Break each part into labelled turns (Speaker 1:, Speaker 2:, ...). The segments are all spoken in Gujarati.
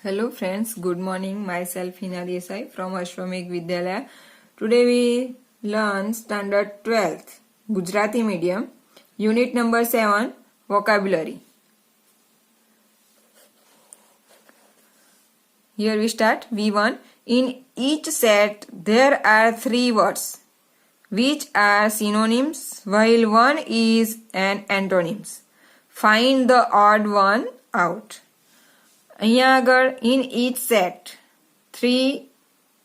Speaker 1: Hello friends, good morning. Myself Hina Desai from Ashwamekh Vidyalaya. Today we learn standard 12th Gujarati medium, unit number 7, vocabulary. Here we start. V1. In each set there are 3 words which are synonyms while one is an antonyms. Find the odd one out. અહીંયા આગળ in each set 3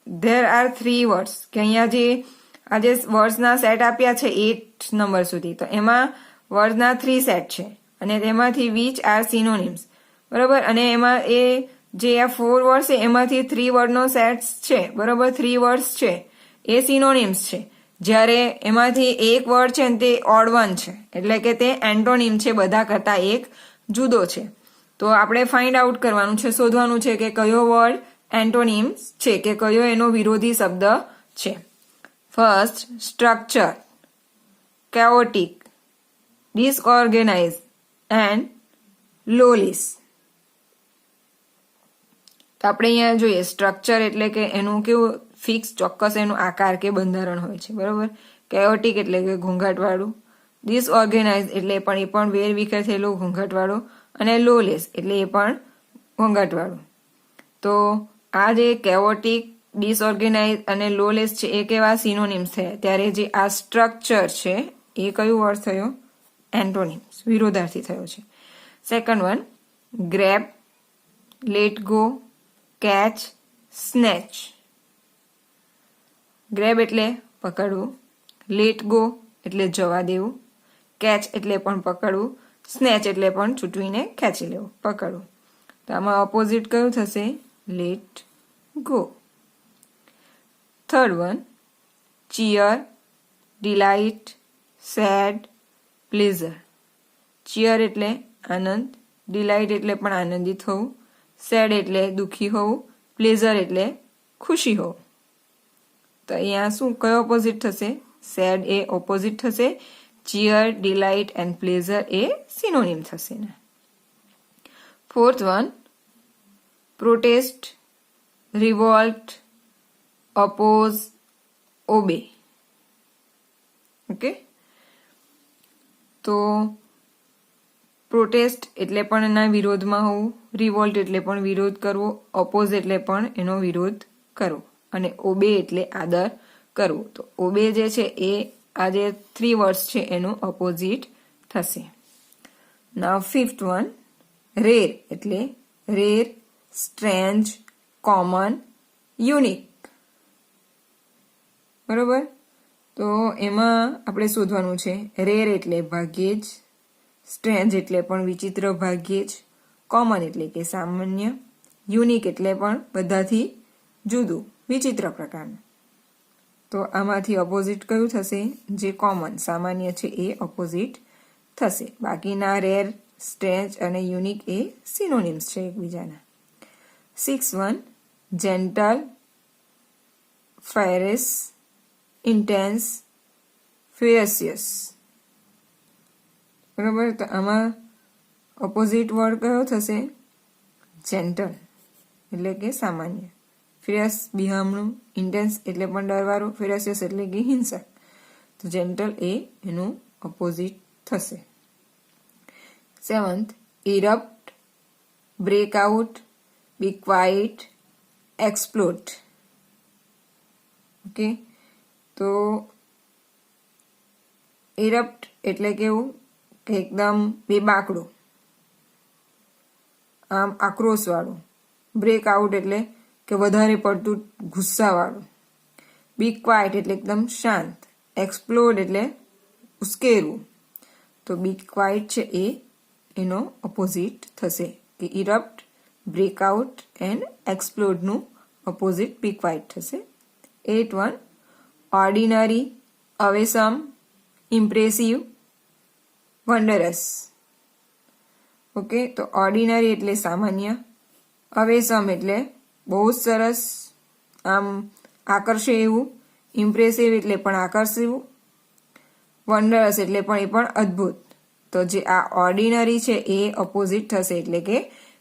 Speaker 1: there are 3 words કે અહીંયા જે આ જે વર્ડ્સના સેટ આપ્યા છે 8 નંબર સુધી તો એમાં વર્ડ્સના 3 સેટ છે અને તેમાંથી which are synonyms બરાબર અને એમાં એ જે આ 4 વર્ડ્સ છે એમાંથી 3 વર્ડનો સેટ છે બરાબર 3 વર્ડ્સ છે એ સિનોનિમ્સ છે જ્યારે એમાંથી એક વર્ડ છે ને તે ઓડ વન છે એટલે કે તે એન્ટોનિમ છે બધા કરતા એક જુદો છે તો આપણે ફાઇન્ડ આઉટ કરવાનું છે શોધવાનું છે કે કયો વર્ડ એન્ટોનિમ્સ છે કે કયો એનો વિરોધી શબ્દ છે first structure chaotic disorganized and lawless તો આપણે અહીંયા જોઈએ સ્ટ્રક્ચર એટલે કે એનું કેવું ફિક્સ ચોક્કસ એનું આકાર કે બંધારણ હોય છે બરાબર chaotic એટલે કે ઘોંઘાટવાળું disorganized એટલે એ પણ વેરવિખેર થયેલું ઘોંઘાટવાળું અને લોલેસ એટલે એ પણ ઘોંઘાટવાળું તો આ જે chaotic disorganized અને લોલેસ છે એ કેવા સિનોનિમ્સ થયા ત્યારે જે આ સ્ટ્રક્ચર છે એ કયું વર્ડ થયો એન્ટોનિમ્સ વિરોધાર્થી થયો છે second one grab let go catch snatch grab એટલે પકડવું લેટ ગો એટલે જવા દેવું કેચ એટલે પણ પકડવું સ્નેચ એટલે પણ છૂટવીને ખેંચી લેવું પકડવું તો આમાં ઓપોઝિટ કયું થશે let go third one cheer delight sad pleasure cheer એટલે આનંદ ડિલાઇટ એટલે પણ આનંદિત હોવું સેડ એટલે દુઃખી હોવું પ્લેઝર એટલે ખુશી હોવું તો અહીંયા શું કયો ઓપોઝિટ થશે સેડ એ ઓપોઝિટ થશે cheer, delight and pleasure A synonym થશે ને fourth one protest Revolt oppose obey okay તો પ્રોટેસ્ટ એટલે પણ એના વિરોધમાં હોવું રિવોલ્ટ એટલે પણ વિરોધ કરવો ઓપોઝ એટલે પણ એનો વિરોધ કરવો અને ઓબે એટલે આદર કરવો તો ઓબે જે છે એ આ જે 3 વર્ડ્સ છે એનું ઓપોઝિટ થશે નાઉ ફિફ્થ વન રેર એટલે રેર સ્ટ્રેન્જ કોમન યુનિક બરોબર તો એમાં આપણે શોધવાનું છે રેર એટલે ભાગ્યે જ સ્ટ્રેન્જ એટલે પણ વિચિત્ર ભાગ્યે જ કોમન એટલે કે સામાન્ય યુનિક એટલે પણ બધાથી જુદું વિચિત્ર પ્રકારનું તો આમાંથી ઓપોઝિટ કયું થશે જે કોમન સામાન્ય છે એ ઓપોઝિટ થશે બાકીના રેર સ્ટ્રેન્જ અને યુનિક એ સિનોનિમ્સ છે એકબીજાના six one gentle fierce intense ferocious બરાબર તો આમાં ઓપોઝિટ વર્ડ કયો થશે જેન્ટલ એટલે કે સામાન્ય ફિયસ બિહામણું ઇન્ટેન્સ એટલે પણ ડરવાળું ફેરસિયસ એટલે કે હિંસક તો જેન્ટલ એ એનું ઓપોઝિટ થશે સેવન્થ ઇરપ્ટ બ્રેક આઉટ બી ક્વાઇટ એક્સપ્લોડ ઓકે તો ઇરપ્ટ એટલે કેવું કે એકદમ બેબાકડું આમ આક્રોશવાળું બ્રેક આઉટ એટલે કે વધારે પડતું ગુસ્સાવાળું બી ક્વાઇટ એટલે એકદમ શાંત એક્સપ્લોડ એટલે ઉશ્કેરવું તો બી ક્વાઇટ છે એ એનો ઓપોઝિટ થશે કે ઇરપ્ટ બ્રેકઆઉટ એન્ડ એક્સપ્લોડનું ઓપોઝિટ બી ક્વાઇટ થશે 8 ordinary awesome impressive wondrous okay તો ઓર્ડિનરી એટલે સામાન્ય અવેસમ એટલે બહુ જ સરસ આમ આકર્ષે એવું ઇમ્પ્રેસિવ એટલે પણ આકર્ષવું વન્ડરસ એટલે પણ એ પણ અદ્ભુત તો જે આ ઓર્ડિનરી છે એ ઓપોઝિટ થશે એટલે કે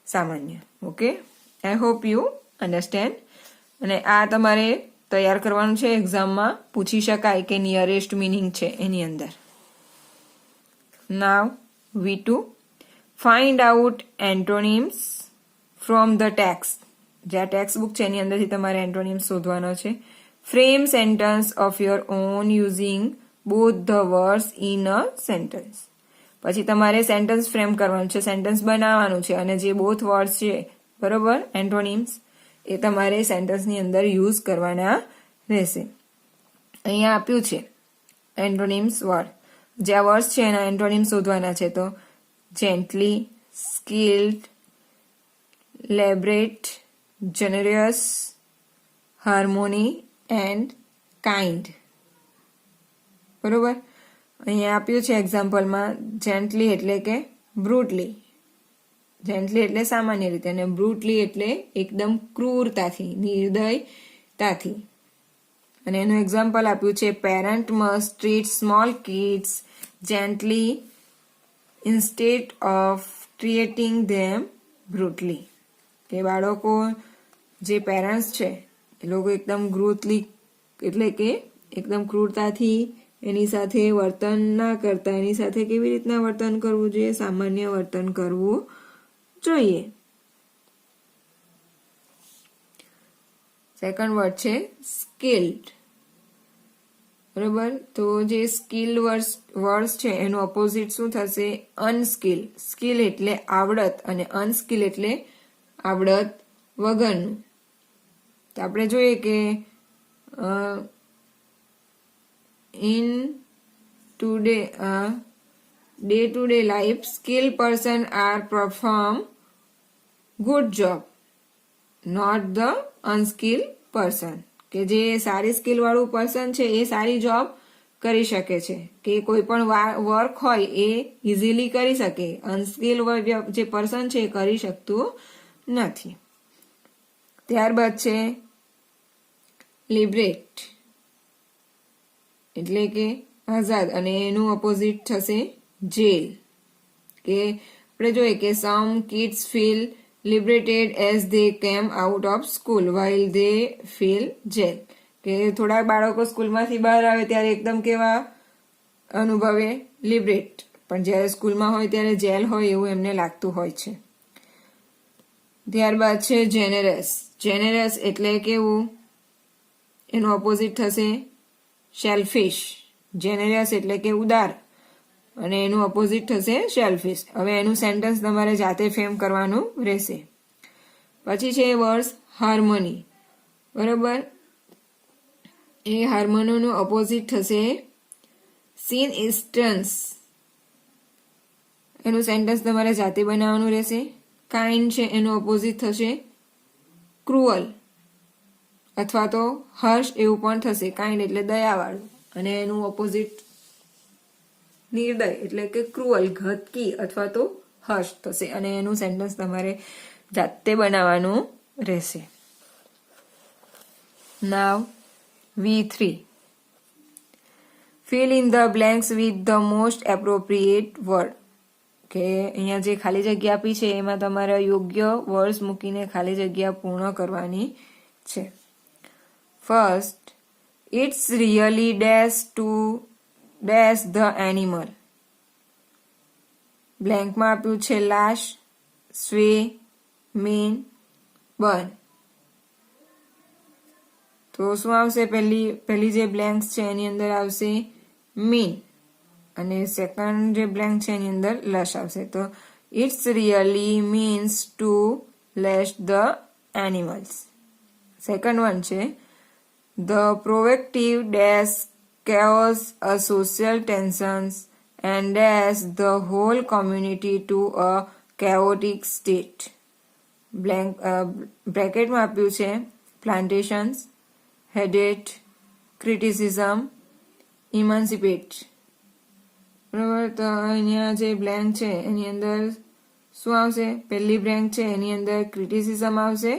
Speaker 1: સામાન્ય okay I hope you understand. અને આ તમારે તૈયાર કરવાનું છે, એક્ઝામમાં પૂછી શકાય કે નિયરેસ્ટ મિનિંગ છે એની અંદર. નાવ V2, find out antonyms from the text. જે આ ટેક્સ્ટ બુક છે એની અંદરથી તમારે એન્ટોનિમ્સ શોધવાનો છે. Frame sentence of your own using both the words in a sentence. પછી તમારે સેન્ટન્સ ફ્રેમ કરવાનું છે, સેન્ટન્સ બનાવવાનું છે, અને જે બોથ વર્ડ્સ છે બરોબર એન્ટોનિમ્સ એ તમારે સેન્ટન્સની અંદર યુઝ કરવાના રહેશે. અહીંયા આપ્યું છે એન્ટોનિમ્સ વર્ડ, જે આ વર્ડ્સ છે એના એન્ટોનિમ્સ શોધવાના છે. તો gently, skilled, liberate, generous, harmony and kind. બરોબર. અહીંયા આપ્યું છે એક્ઝામ્પલમાં જેન્ટલી એટલે કે બ્રુટલી. જેન્ટલી એટલે સામાન્ય રીતે, અને બ્રુટલી એટલે એકદમ ક્રૂરતાથી, નિર્દયતાથી. અને એનું એક્ઝામ્પલ આપ્યું છે parent must treat small kids gently instead of treating them brutally. કે બાળકો જે પેરેન્ટ્સ છે એ લોકો એકદમ બ્રુટલી એટલે કે એકદમ ક્રૂરતાથી એની સાથે વર્તન ના કરતા, એની સાથે કેવી રીતના વર્તન કરવું જોઈએ, સામાન્ય વર્તન કરવું જોઈએ. સેકન્ડ વર્ડ છે સ્કિલ્ડ. બરોબર. તો જે સ્કિલ વર્ડ્સ છે એનું ઓપોઝિટ શું થશે? અનસ્કિલ. સ્કિલ એટલે આવડત અને અનસ્કિલ એટલે આવડત વગરનું. તો આપણે જોઈએ કે in day-to-day life, skilled person are perform good job, not the unskilled person. કે જે સારી સ્કિલ વાળું પર્સન છે એ સારી જોબ કરી શકે છે, કે કોઈ પણ વર્ક હોય એ ઇઝીલી કરી શકે. અનસ્કિલ જે પર્સન છે એ કરી શકતું નથી. ત્યારબાદ છે લિબરેટ એટલે કે આઝાદ, અને એનું ઓપોઝિટ થશે જેલ. કે આપણે જોઈએ કે some kids feel liberated as they came out of school while they feel jail. કે થોડા બાળકો સ્કૂલમાંથી બહાર આવે ત્યારે એકદમ કેવા અનુભવે? લિબરેટ. પણ જ્યારે સ્કૂલમાં હોય ત્યારે જેલ હોય એવું એમને લાગતું હોય છે. ત્યારબાદ છે જેનરસ. જેનરસ એટલે કેવું? એનું ઓપોઝિટ થશે સેલ્ફિશ. જેનરસ એટલે કે ઉદાર, અને એનું ઓપોઝિટ થશે સેલ્ફિશ. હવે એનું સેન્ટેન્સ તમારે જાતે ફ્રેમ કરવાનું રહેશે. પછી છે વર્ડ હાર્મોની. બરોબર. એ હાર્મોનીનું ઓપોઝિટ થશે સિનઇસ્ટન્સ. એનું સેન્ટેન્સ તમારે જાતે બનાવવાનું રહેશે. કાઇન્ડ છે એનું ઓપોઝિટ થશે ક્રુઅલ અથવા તો હર્ષ એવું પણ થશે. કાઇન્ડ એટલે દયાવાળું, અને એનું ઓપોઝિટ નિર્દય એટલે કે ક્રુઅલ, ઘાતકી અથવા તો હર્ષ થશે. અને એનું સેન્ટેન્સ તમારે જાતે બનાવવાનું રહેશે. નાવ V3, fill in the blanks with the most appropriate word. કે અહીંયા જે ખાલી જગ્યા આપી છે એમાં તમારે યોગ્ય વર્ડ્સ મૂકીને ખાલી જગ્યા પૂર્ણ કરવાની છે. First, it's really dash to dash the animal. બ્લેન્કમાં આપ્યું છે લાશ, સ્વે, મીન, બર્ન. તો શું આવશે? પહેલી જે બ્લેન્ક છે એની અંદર આવશે મીન, અને સેકન્ડ જે બ્લેન્ક છે એની અંદર લશ આવશે. તો it's really means to lash the animals. Second one છે the proactive dash cause a social tensions and dash the whole community to a chaotic state. બ્રેકેટમાં આપ્યું છે પ્લાન્ટેશન્સ, હેડેટ, ક્રિટિસિઝમ, ઇમાન્સિપેટ. બરાબર. તો અહીંયા જે બ્લેન્ક છે એની અંદર શું આવશે? પહેલી બ્લેન્ક છે એની અંદર ક્રિટિસિઝમ આવશે.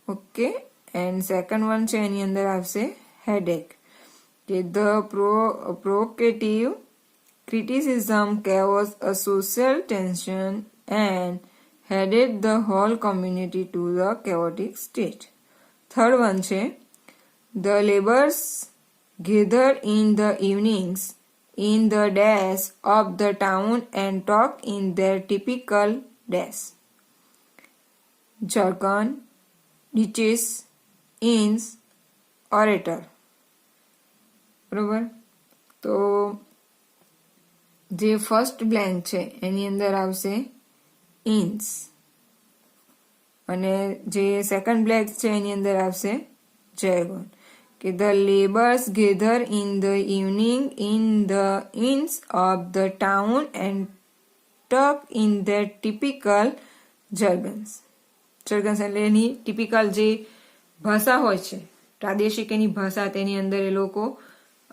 Speaker 1: ઓકે. એન્ડ સેકન્ડ વન છે એની અંદર આવશે headache. The provocative criticism causes a social tension and headed the whole community to the chaotic state. Third one છે the laborers gathered in the evenings in the dash of the town and talk in their typical dash. Jargon, ditches, inns, orator. બરોબર, તો જે ફર્સ્ટ બ્લેન્ક છે એની અંદર આવશે ઇન્સ અને જે સેકન્ડ બ્લેન્ક છે એની અંદર આવશે jargon. કે the laborers gather in the evening in the inns of the town and talk in their typical jargons. jargons એટલે એની ટિપિકલ જે ભાષા હોય છે, પ્રાદેશિક એની ભાષા, તેની અંદર એ લોકો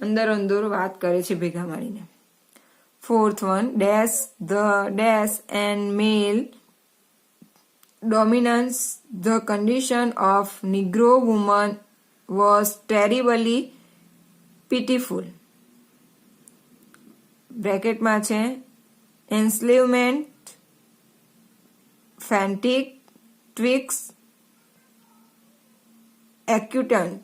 Speaker 1: અંદર અંદર વાત કરે છે ભેગા મળીને. Fourth one, dash the dash and male dominance, the condition of Negro woman was terribly pitiful. બ્રેકેટમાં છે enslavement, frantic, twixt, accutant.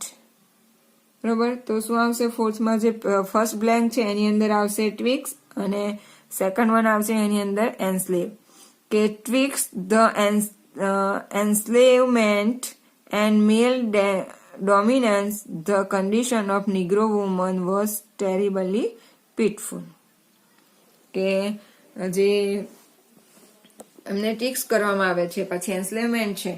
Speaker 1: બરોબર, તો શું આવશે? ફોર્થમાં જે ફર્સ્ટ બ્લેન્ક છે એની અંદર આવશે ટ્વિક્સ અને સેકન્ડ વન આવશે એની અંદર એન્સ્લેવ. કે ટ્વિક્સ the enslavement and male dominance, the condition of Negro woman was terribly pitiful. કે જે એમને ટિક્સ કરવામાં આવે છે, પછી એન્સ્લેવમેન્ટ છે,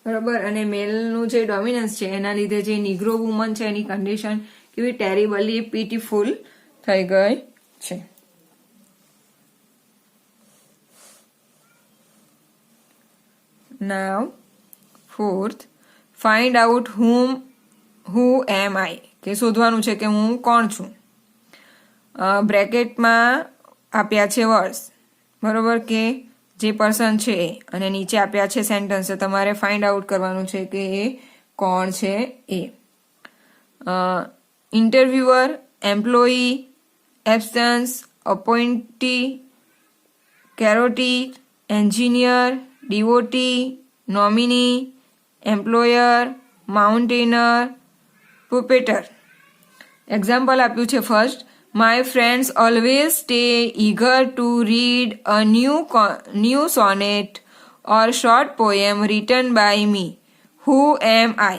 Speaker 1: બરોબર, અને મેલનું જે ડોમિનન્સ છે એના લીધે જે નિગ્રો વુમન છે એની કન્ડિશન કેવી ટેરિબલી પીટીફુલ થઈ ગઈ છે. Now, fourth, find out who am I. કે શોધવાનું છે કે હું કોણ છું. બ્રેકેટમાં આપ્યા છે વર્ડ્સ, બરોબર, કે જે પર્સન છે અને નીચે આપ્યા છે સેન્ટેન્સ. તમારે ફાઇન્ડ આઉટ કરવાનું છે કે એ કોણ છે એ. ઇન્ટરવ્યુઅર, એમ્પ્લોયી, એબ્સન્સ, અપોઇન્ટી, કેરોટી, engineer, devotee, nominee, employer, mountaineer, puppeteer. Example આપ્યું છે first, My friends always stay eager to read a new sonnet or short poem written by me. Who am I?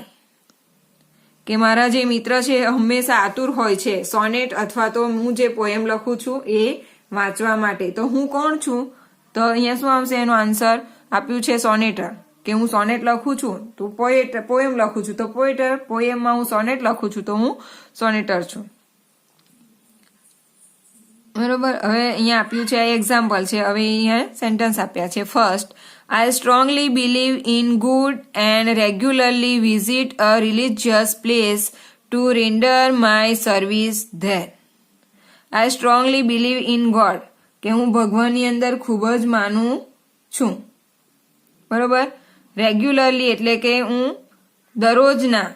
Speaker 1: કે મારા જે મિત્ર છે હંમેશા આતુર હોય છે સોનેટ અથવા તો હું જે પોએમ લખું છું એ વાંચવા માટે. તો હું કોણ છું? તો અહીંયા શું આવશે? એનો આન્સર આપ્યું છે સોનેટર. કે હું સોનેટ લખું છું તો પોએમ લખું છું તો પોએટર, પોએમમાં હું સોનેટ લખું છું તો હું સોનેટર છું. બરોબર, હવે અહીંયા આપ્યું છે એક્ઝામ્પલ છે. હવે અહીંયા સેન્ટેન્સ આપ્યા છે. First, I strongly believe in good and regularly visit a religious place to render my service there. I strongly believe in God, કે હું ભગવાનની અંદર ખૂબ જ માનું છું. બરોબર, રેગ્યુલરલી એટલે કે હું દરરોજના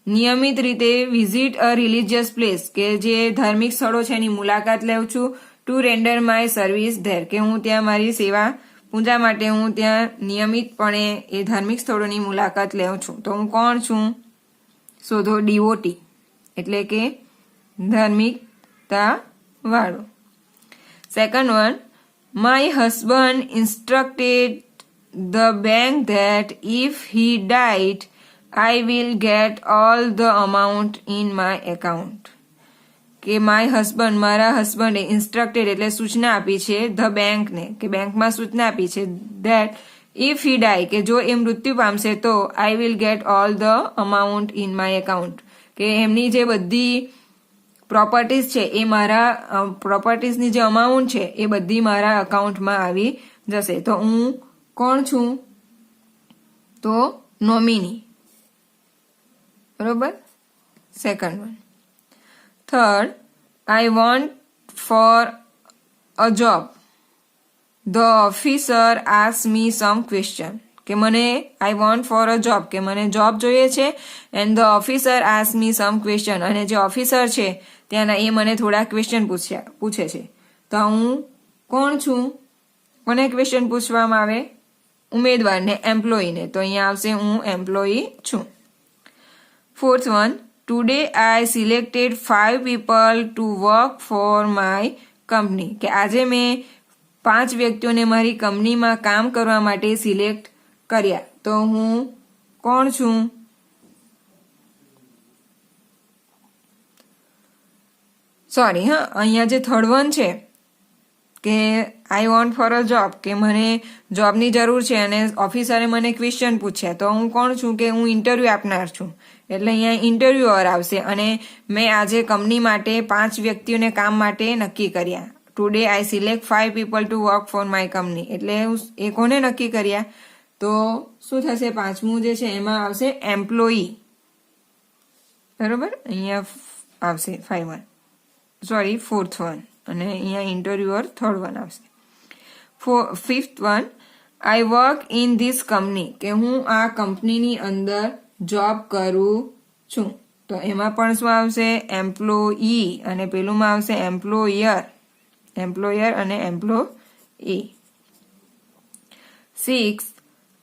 Speaker 1: નિયમિત રીતે વિઝિટ અ રિલિજિયસ પ્લેસ, કે જે ધાર્મિક સ્થળો છે એની મુલાકાત લઉં છું. To render my service there, કે હું ત્યાં મારી સેવા પૂજા માટે હું ત્યાં નિયમિતપણે એ ધાર્મિક સ્થળોની મુલાકાત લઉં છું. તો હું કોણ છું? શોધો. ડિવોટી એટલે કે ધાર્મિકતા વાળો. Second one, my husband instructed the bank that if he died I will get all the amount in my account. કે માય હસબન્ડ, મારા હસબન્ડે ઇન્સ્ટ્રક્ટેડ એટલે સૂચના આપી છે ધ બેંકને, કે બેંકમાં સૂચના આપી છે ધેટ ઇફ હી ડાય, કે જો એ મૃત્યુ પામશે તો I will get all the amount in my account, કે એમની જે બધી પ્રોપર્ટીઝ છે એ મારા પ્રોપર્ટીઝની જે અમાઉન્ટ છે એ બધી મારા અકાઉન્ટમાં આવી જશે. તો હું કોણ છું? તો નોમિની. બરોબર, second one. Third, I want for a job. The officer ask me some question, કે મને I want for a job, કે મને જોબ જોઈએ છે. And the officer ask me some question, અને જે ઓફિસર છે ત્યાંના એ મને થોડા ક્વેશ્ચન પૂછે છે. તો હું કોણ છું? કોને ક્વેશ્ચન પૂછવામાં આવે? ઉમેદવારને એમ્પ્લોયીને, તો અહીંયા આવશે હું એમ્પ્લોયી છું. Fourth one, today I selected 5 people to work for my company, કે આજે મેં 5 વ્યક્તિઓને મારી કંપનીમાં કામ કરવા માટે સિલેક્ટ કર્યા. તો હું કોણ છું? સોરી, અહીંયા જે થર્ડ વન છે કે આઈ વોન્ટ ફોર અ જોબ, કે મને જોબની જરૂર છે અને ઓફિસરે મને ક્વેશ્ચન પૂછ્યા, તો હું કોણ છું? કે હું ઇન્ટરવ્યૂ આપનાર છું. એટલે અહીંયા ઇન્ટરવ્યુઅર આવશે અને મેં આજે કંપની માટે 5 વ્યક્તિઓને કામ માટે નક્કી કર્યા. Today I select 5 people to work for my company, એટલે એ કોને નક્કી કર્યા? તો શું થશે? પાંચમું જે છે એમાં આવશે એમ્પ્લોયી. બરોબર, અહીંયા આવશે 5 1, સોરી 4th વન, અને અહીંયા ઇન્ટરવ્યુઅર 3rd વન આવશે. 5th one, I work in this company, કે હું આ કંપનીની અંદર જોબ કરું છું. તો એમાં પણ શું આવશે? એમ્પ્લોયી, અને પેલુંમાં આવશે એમ્પ્લોયર અને employee. 6th,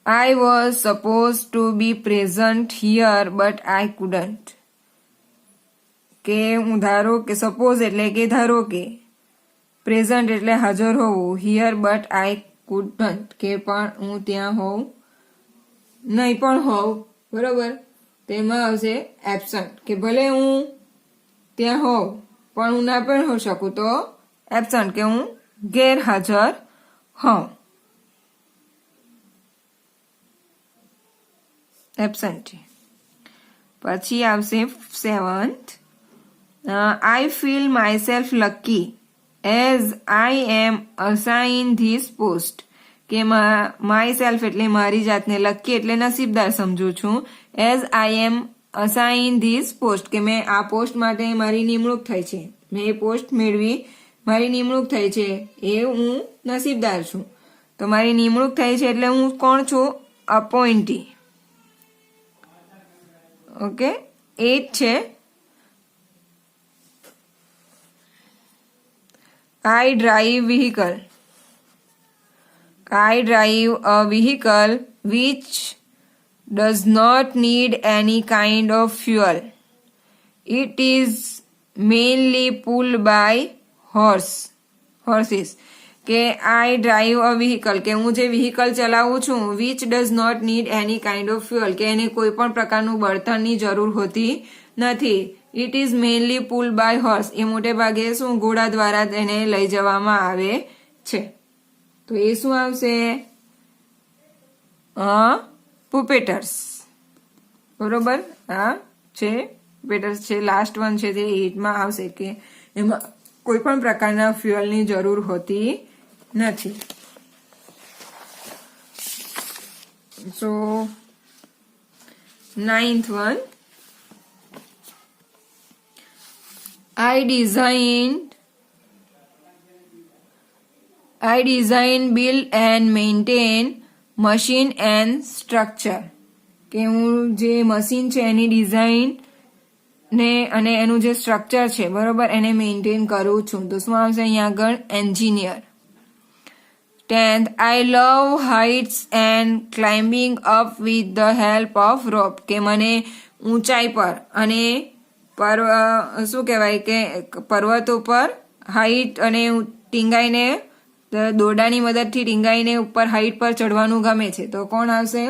Speaker 1: I was supposed to be present here but I couldn't, કે હું ધારો કે સપોઝ એટલે કે ધારો કે, પ્રેઝન્ટ એટલે હાજર હોવું, હિયર બટ આઈ કુડન્ટ, કે પણ હું ત્યાં હોઉં નહીં પણ હોઉં. બરોબર, તેમાં આવશે એબસન્ટ, કે ભલે હું ત્યાં હોઉં પણ હું ના પણ હોઈ શકું, તો એબસન્ટ, કે હું ગેરહાજર હોઉં. એબસન્ટ. પછી આવશે 7th, I feel myself lucky as I am assigned this post, કે myself એટલે મારી જાતને, લકી એટલે નસીબદાર સમજું છું, as I am assigned this post, કે મેં આ પોસ્ટ માટે મારી નિમણૂક થઈ છે, મેં એ પોસ્ટ મેળવી, મારી નિમણૂક થઈ છે, એ હું નસીબદાર છું. તો મારી નિમણૂક થઈ છે એટલે હું કોણ છું? અપોઇન્ટી. ઓકે. 8 છે, I drive vehicle. I drive a vehicle which does not need any kind of fuel. It is mainly pulled by horses. કે I drive a vehicle, કે હું જે વ્હીકલ ચલાવું છું, which does not need any kind of fuel, કે એને કોઈ પણ પ્રકારનું બળતણની જરૂર હોતી નથી. It is mainly pulled by horse, એ મોટે ભાગે શું ઘોડા દ્વારા તેને લઈ જવામાં આવે છે. તો એ શું આવશે? પુપેટર્સ. બરોબર, આ છે પુપેટર્સ છે. લાસ્ટ વન છે જે 8માં આવશે, કે એમાં કોઈ પણ પ્રકારના ફ્યુઅલની જરૂર હોતી નથી. સો 9th one, I design, build and maintain machine and structure, કે હું જે મશીન છે એની ડિઝાઇન ને અને એનું જે સ્ટ્રક્ચર છે, બરોબર, એને મેન્ટેન કરું છું. તો શું આવશે અહીંયા આગળ? Engineer. 10th, I love heights and climbing up with the help of rope, કે મને ઊંચાઈ પર અને શું કહેવાય કે પર્વતો પર હાઈટ અને ટીંગાઈને, દોરડાની મદદથી ટીંગાઈને ઉપર હાઈટ પર ચડવાનું ગમે છે. તો કોણ આવશે?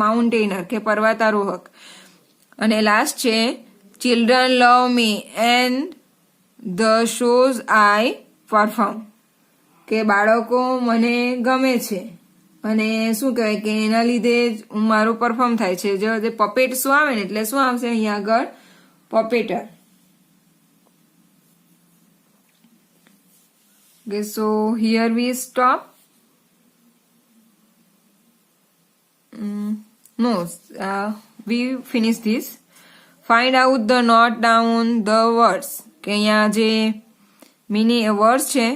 Speaker 1: માઉન્ટેનર, કે પર્વતારોહક. અને લાસ્ટ છે, children love me and the shows I perform, કે બાળકો મને ગમે છે અને શું કહેવાય કે એના લીધે જ મારું પરફોર્મ થાય છે. જે પપેટ શું આવે ને, એટલે શું આવશે અહીંયા આગળ? પપેટર. Okay, so here we stop. We finish this. Find out the note down the words, કે અહીંયા જે વર્ડ્સ છે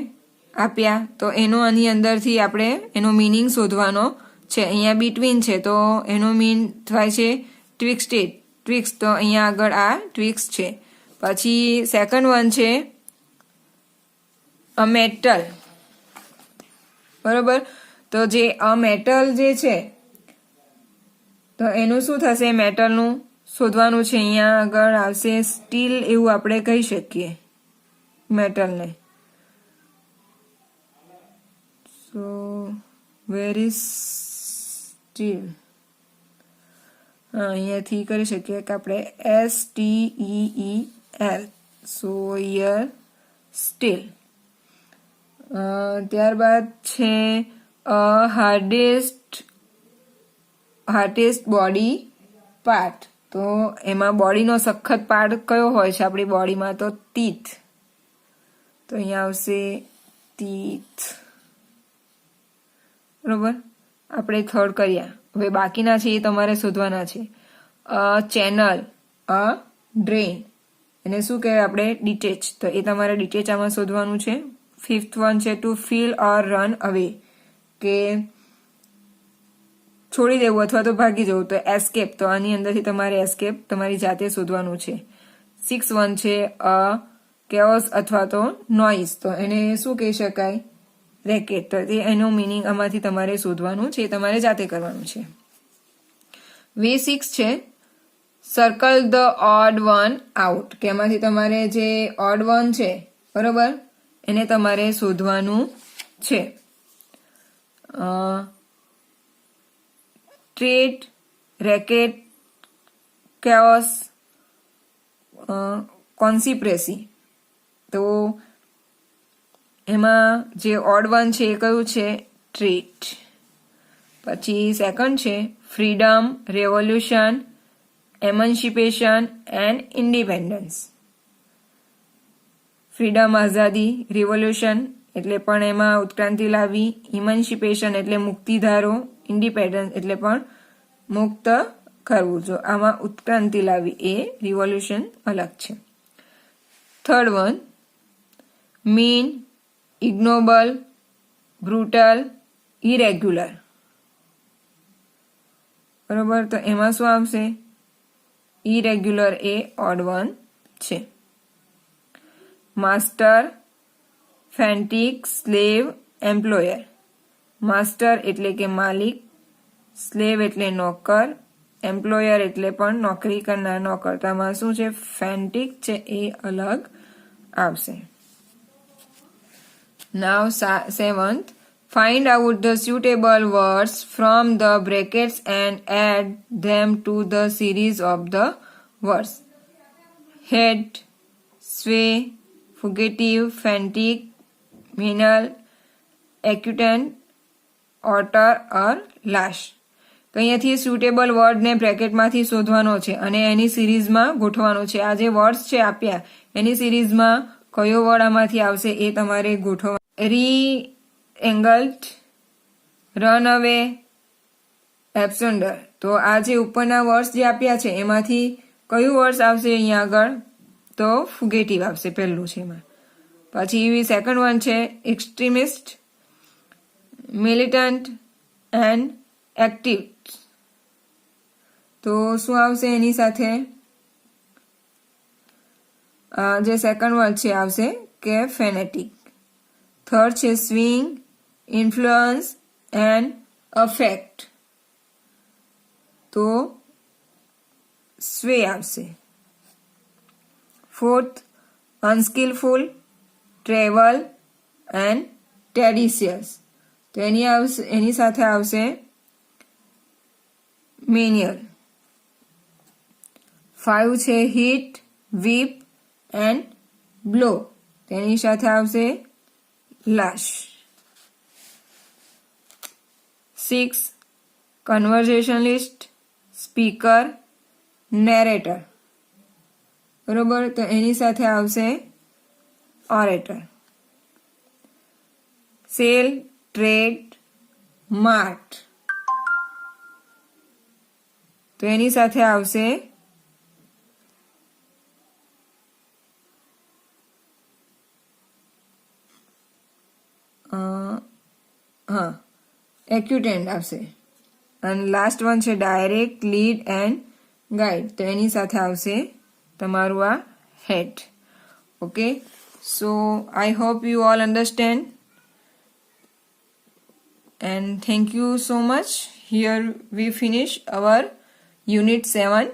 Speaker 1: આપ્યા, તો એનો આની અંદરથી આપણે એનો મીનિંગ શોધવાનો છે. અહીંયા બિટવીન છે તો એનો મીન થાય છે ટ્વિક્સ, તો અહીંયા આગળ આ ટ્વિક્સ છે. પછી સેકન્ડ વન છે અ મેટલ. બરોબર, તો જે અ મેટલ જે છે તો એનું શું થશે? મેટલનું શોધવાનું છે. અહીંયા આગળ આવશે સ્ટીલ, એવું આપણે કહી શકીએ મેટલને. સો વેર ઇઝ સ્ટીલ? અહીંયાથી કરી શકીએ કે આપણે STEEL. So here steel. ત્યારબાદ છે હાર્ડેસ્ટ બોડી પાર્ટ. તો એમાં બોડીનો સખત પાર્ટ કયો હોય છે આપણી બોડીમાં? તો ટીથ. તો અહીંયા આવશે ટીથ. બરોબર, આપણે થર્ડ કર્યા. હવે બાકીના છે એ તમારે શોધવાના છે. ચેનલ, ડ્રેન, એને શું કહેવાય આપણે? ડિટેચ. તો એ તમારે ડિટેચ આમાં શોધવાનું છે. ફિફ્થ વન છે ટુ ફીલ ઓર રન અવે, કે છોડી દેવું અથવા તો ભાગી જવું. તો એસ્કેપ. તો આની અંદરથી તમારે એસ્કેપ તમારી જાતે શોધવાનું છે. 6 વન છે કેઓસ અથવા તો નોઇઝ. તો એને શું કહી શકાય? રેકેટ. તો એનો મિનિંગ આમાંથી તમારે શોધવાનું છે, તમારે જાતે કરવાનું છે. V6 છે circle the odd one out, કે એમાંથી તમારે જે ઓડ વન છે બરોબર એને તમારે શોધવાનું છે. Trade, racket, chaos, conspiracy. તો એમાં જે ઓડ વન છે એ કયું છે? ટ્રીટ. પછી સેકન્ડ છે freedom, revolution, emancipation and independence. Freedom આઝાદી, રિવોલ્યુશન એટલે પણ એમાં ઉત્ક્રાંતિ લાવી, ઇમન્સિપેશન એટલે મુક્તિ ધારો, ઇન્ડિપેન્ડન્સ એટલે પણ મુક્ત કરવું. જો આમાં ઉત્ક્રાંતિ લાવી એ રિવોલ્યુશન અલગ છે. Third one mean, ignoble, brutal, irregular. બરોબર, તો એમાં શું આવશે? ઇરેગ્યુલર એ ઓડ વન છે. Master, fanatic, slave, employer. Master એટલે કે માલિક, સ્લેવ એટલે નોકર, એમ્પ્લોયર એટલે પણ નોકરી કરનાર નોકર. તો આમાં શું છે? ફેન્ટિક છે એ અલગ આવશે. નાવ 7th, find out the suitable words from the brackets and add them to the series of the words. Head, sway, fugitive, frantic, venal, acute, otter or lash. તો અહીંયાથી સુટેબલ વર્ડને બ્રેકેટમાંથી શોધવાનો છે અને એની સિરીઝમાં ગોઠવવાનો છે. આ જે વર્ડ્સ છે આપ્યા એની સિરીઝમાં કયો વર્ડ આમાંથી આવશે એ તમારે ગોઠવવાનો. રી-એંગલ્ડ, રન અવે, એબ્સેન્ડર. તો આ જે ઉપરના વર્ડ્સ જે આપ્યા છે એમાંથી કયું વર્ડ્સ આવશે અહીંયા આગળ? તો ફુગેટિવ આવશે, પહેલું છે એમાં. પછી સેકન્ડ વન છે એક્સ્ટ્રીમિસ્ટ, મિલિટન્ટ એન્ડ એક્ટિવ. તો શું આવશે એની સાથે? જે સેકન્ડ વર્ડ છે આવશે કે ફેનેટિક. થર્ડ છે સ્વિંગ, ઇન્ફ્લુઅન્સ એન્ડ અફેક્ટ. તો સ્વે આવશે. Fourth unskillful, travel and tedious. તો એની સાથે આવશે મેન્યુઅલ. 5 છે હિટ, whip એન્ડ બ્લો. તેની સાથે આવશે લાશ. 6 કન્વર્ઝેશનલિસ્ટ, સ્પીકર, નેરેટર. બરોબર, તો એની સાથે આવશે ઓરેટર. Cell, trade, Mart. તો એની સાથે આવશે એક્યુટેન્ટ આવશે. અને લાસ્ટ વન છે ડાયરેક્ટ, લીડ એન્ડ ગાઈડ. તો એની સાથે આવશે તમારું આ head. Okay, so I hope you all understand. and thank you so much. Here we finish our unit 7.